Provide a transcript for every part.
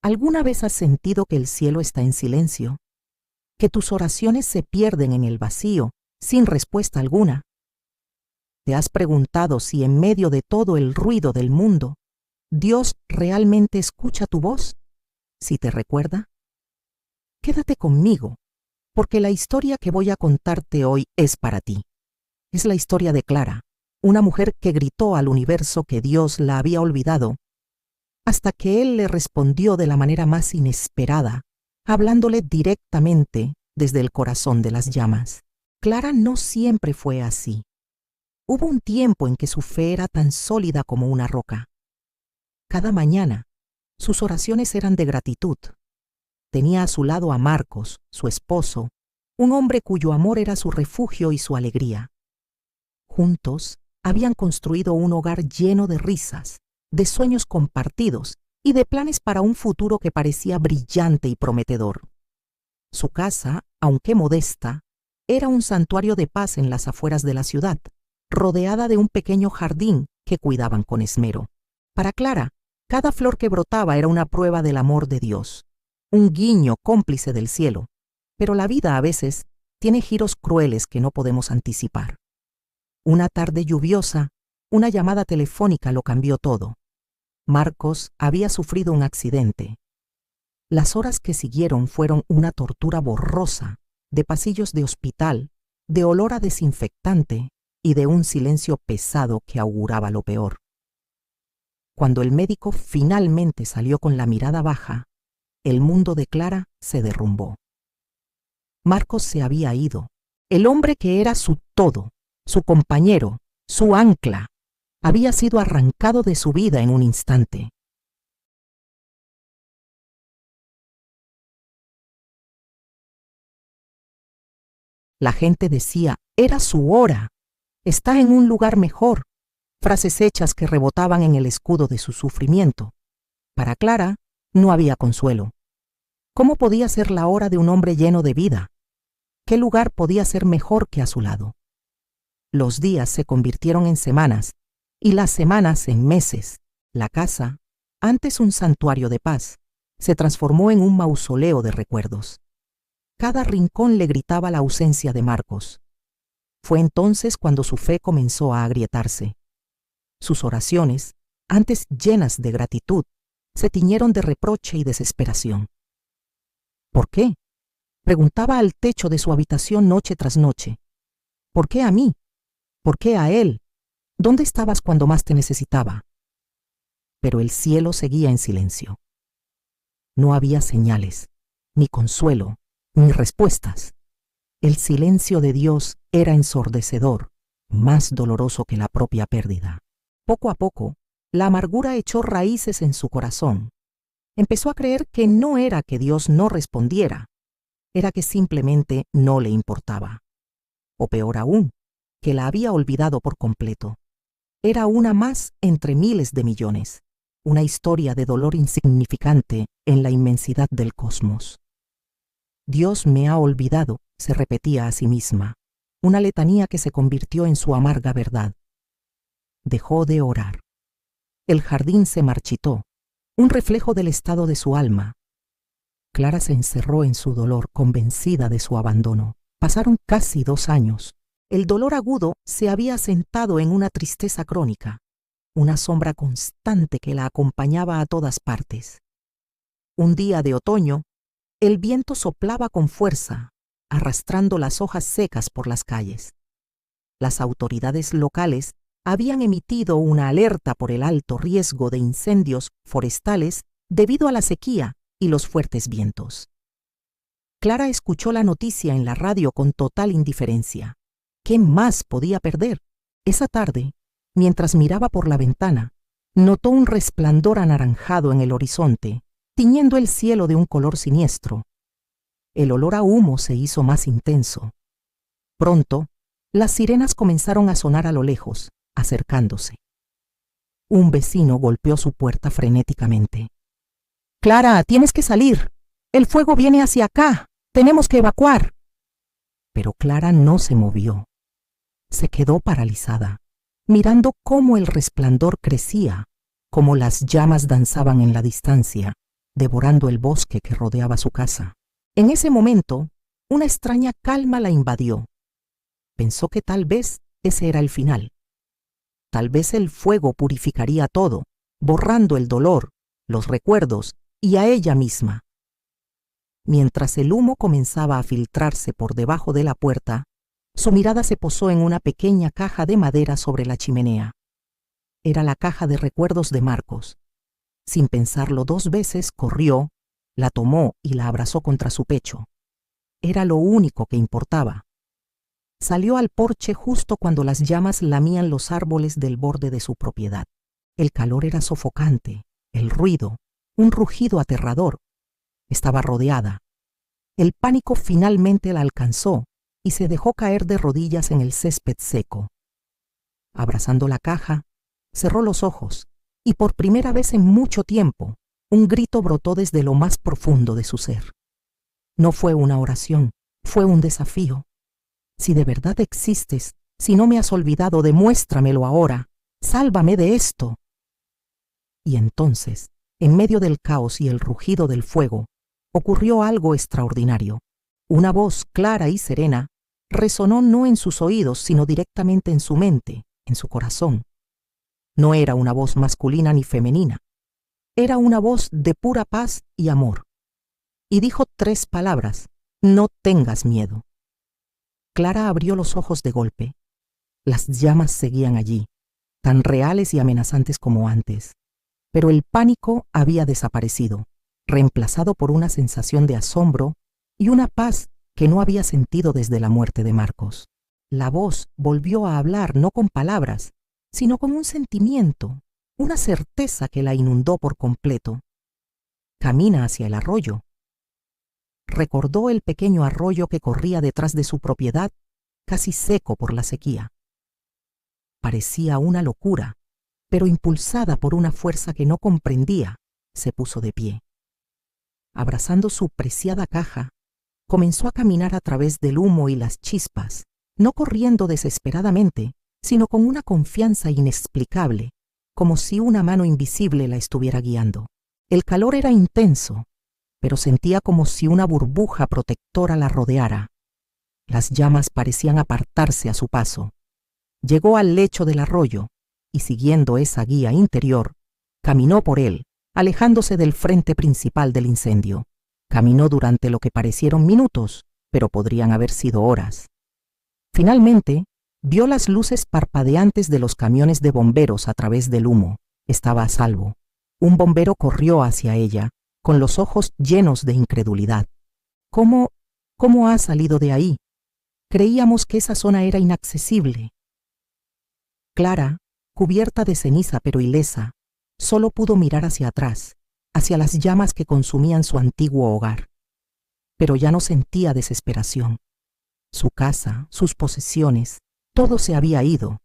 ¿Alguna vez has sentido que el cielo está en silencio? ¿Que tus oraciones se pierden en el vacío, sin respuesta alguna? ¿Te has preguntado si en medio de todo el ruido del mundo, Dios realmente escucha tu voz? ¿Si te recuerda? Quédate conmigo, porque la historia que voy a contarte hoy es para ti. Es la historia de Clara, una mujer que gritó al universo que Dios la había olvidado, hasta que Él le respondió de la manera más inesperada, hablándole directamente desde el corazón de las llamas. Clara no siempre fue así. Hubo un tiempo en que su fe era tan sólida como una roca. Cada mañana, sus oraciones eran de gratitud. Tenía a su lado a Marcos, su esposo, un hombre cuyo amor era su refugio y su alegría. Juntos habían construido un hogar lleno de risas, de sueños compartidos y de planes para un futuro que parecía brillante y prometedor. Su casa, aunque modesta, era un santuario de paz en las afueras de la ciudad, rodeada de un pequeño jardín que cuidaban con esmero. Para Clara, cada flor que brotaba era una prueba del amor de Dios, un guiño cómplice del cielo, pero la vida a veces tiene giros crueles que no podemos anticipar. Una tarde lluviosa, una llamada telefónica lo cambió todo. Marcos había sufrido un accidente. Las horas que siguieron fueron una tortura borrosa, de pasillos de hospital, de olor a desinfectante y de un silencio pesado que auguraba lo peor. Cuando el médico finalmente salió con la mirada baja, el mundo de Clara se derrumbó. Marcos se había ido. El hombre que era su todo, su compañero, su ancla, había sido arrancado de su vida en un instante. La gente decía, era su hora, está en un lugar mejor, frases hechas que rebotaban en el escudo de su sufrimiento. Para Clara no había consuelo. ¿Cómo podía ser la hora de un hombre lleno de vida? ¿Qué lugar podía ser mejor que a su lado? Los días se convirtieron en semanas y las semanas en meses. La casa, antes un santuario de paz, se transformó en un mausoleo de recuerdos. Cada rincón le gritaba la ausencia de Marcos. Fue entonces cuando su fe comenzó a agrietarse. Sus oraciones, antes llenas de gratitud, se tiñeron de reproche y desesperación. ¿Por qué? Preguntaba al techo de su habitación noche tras noche. ¿Por qué a mí? ¿Por qué a él? ¿Dónde estabas cuando más te necesitaba? Pero el cielo seguía en silencio. No había señales, ni consuelo, ni respuestas. El silencio de Dios era ensordecedor, más doloroso que la propia pérdida. Poco a poco, la amargura echó raíces en su corazón. Empezó a creer que no era que Dios no respondiera, era que simplemente no le importaba. O peor aún, que la había olvidado por completo. Era una más entre miles de millones, una historia de dolor insignificante en la inmensidad del cosmos. Dios me ha olvidado, se repetía a sí misma, una letanía que se convirtió en su amarga verdad. Dejó de orar. El jardín se marchitó, un reflejo del estado de su alma. Clara se encerró en su dolor, convencida de su abandono. Pasaron casi 2 años. El dolor agudo se había asentado en una tristeza crónica, una sombra constante que la acompañaba a todas partes. Un día de otoño, el viento soplaba con fuerza, arrastrando las hojas secas por las calles. Las autoridades locales habían emitido una alerta por el alto riesgo de incendios forestales debido a la sequía y los fuertes vientos. Clara escuchó la noticia en la radio con total indiferencia. ¿Qué más podía perder? Esa tarde, mientras miraba por la ventana, notó un resplandor anaranjado en el horizonte, tiñendo el cielo de un color siniestro. El olor a humo se hizo más intenso. Pronto, las sirenas comenzaron a sonar a lo lejos, acercándose. Un vecino golpeó su puerta frenéticamente. «Clara, tienes que salir. El fuego viene hacia acá. Tenemos que evacuar». Pero Clara no se movió. Se quedó paralizada, mirando cómo el resplandor crecía, cómo las llamas danzaban en la distancia, devorando el bosque que rodeaba su casa. En ese momento, una extraña calma la invadió. Pensó que tal vez ese era el final. Tal vez el fuego purificaría todo, borrando el dolor, los recuerdos y a ella misma. Mientras el humo comenzaba a filtrarse por debajo de la puerta, su mirada se posó en una pequeña caja de madera sobre la chimenea. Era la caja de recuerdos de Marcos. Sin pensarlo 2 veces, corrió, la tomó y la abrazó contra su pecho. Era lo único que importaba. Salió al porche justo cuando las llamas lamían los árboles del borde de su propiedad. El calor era sofocante, el ruido, un rugido aterrador. Estaba rodeada. El pánico finalmente la alcanzó y se dejó caer de rodillas en el césped seco. Abrazando la caja, cerró los ojos y por primera vez en mucho tiempo, un grito brotó desde lo más profundo de su ser. No fue una oración, fue un desafío. Si de verdad existes, si no me has olvidado, demuéstramelo ahora. Sálvame de esto. Y entonces, en medio del caos y el rugido del fuego, ocurrió algo extraordinario. Una voz clara y serena resonó no en sus oídos, sino directamente en su mente, en su corazón. No era una voz masculina ni femenina. Era una voz de pura paz y amor. Y dijo 3 palabras: no tengas miedo. Clara abrió los ojos de golpe. Las llamas seguían allí, tan reales y amenazantes como antes. Pero el pánico había desaparecido, reemplazado por una sensación de asombro y una paz que no había sentido desde la muerte de Marcos. La voz volvió a hablar no con palabras, sino con un sentimiento, una certeza que la inundó por completo. Camina hacia el arroyo. Recordó el pequeño arroyo que corría detrás de su propiedad, casi seco por la sequía. Parecía una locura, pero impulsada por una fuerza que no comprendía, se puso de pie. Abrazando su preciada caja, comenzó a caminar a través del humo y las chispas, no corriendo desesperadamente, sino con una confianza inexplicable, como si una mano invisible la estuviera guiando. El calor era intenso, pero sentía como si una burbuja protectora la rodeara. Las llamas parecían apartarse a su paso. Llegó al lecho del arroyo y, siguiendo esa guía interior, caminó por él, alejándose del frente principal del incendio. Caminó durante lo que parecieron minutos, pero podrían haber sido horas. Finalmente, vio las luces parpadeantes de los camiones de bomberos a través del humo. Estaba a salvo. Un bombero corrió hacia ella, con los ojos llenos de incredulidad. ¿Cómo ha salido de ahí? Creíamos que esa zona era inaccesible. Clara, cubierta de ceniza pero ilesa, solo pudo mirar hacia atrás, hacia las llamas que consumían su antiguo hogar. Pero ya no sentía desesperación. Su casa, sus posesiones, todo se había ido.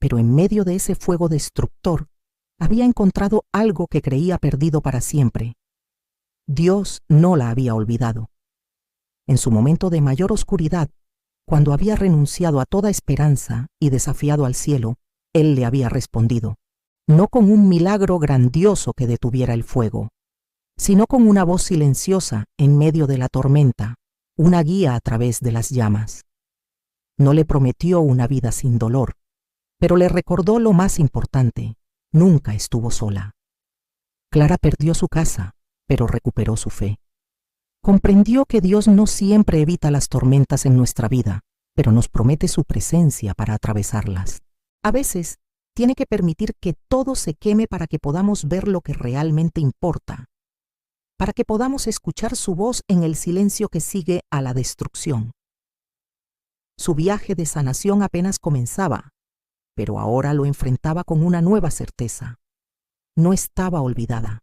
Pero en medio de ese fuego destructor, había encontrado algo que creía perdido para siempre. Dios no la había olvidado. En su momento de mayor oscuridad, cuando había renunciado a toda esperanza y desafiado al cielo, Él le había respondido, no con un milagro grandioso que detuviera el fuego, sino con una voz silenciosa en medio de la tormenta, una guía a través de las llamas. No le prometió una vida sin dolor, pero le recordó lo más importante: nunca estuvo sola. Clara perdió su casa, pero recuperó su fe. Comprendió que Dios no siempre evita las tormentas en nuestra vida, pero nos promete su presencia para atravesarlas. A veces, tiene que permitir que todo se queme para que podamos ver lo que realmente importa, para que podamos escuchar su voz en el silencio que sigue a la destrucción. Su viaje de sanación apenas comenzaba, pero ahora lo enfrentaba con una nueva certeza. No estaba olvidada.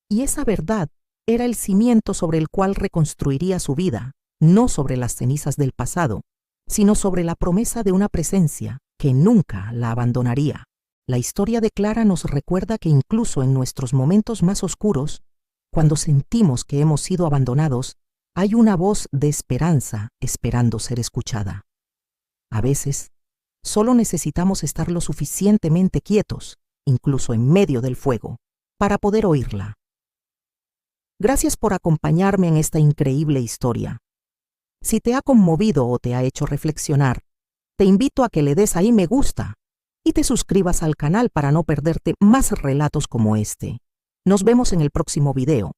Y esa verdad era el cimiento sobre el cual reconstruiría su vida, no sobre las cenizas del pasado, sino sobre la promesa de una presencia que nunca la abandonaría. La historia de Clara nos recuerda que incluso en nuestros momentos más oscuros, cuando sentimos que hemos sido abandonados, hay una voz de esperanza esperando ser escuchada. A veces, solo necesitamos estar lo suficientemente quietos, incluso en medio del fuego, para poder oírla. Gracias por acompañarme en esta increíble historia. Si te ha conmovido o te ha hecho reflexionar, te invito a que le des ahí me gusta y te suscribas al canal para no perderte más relatos como este. Nos vemos en el próximo video.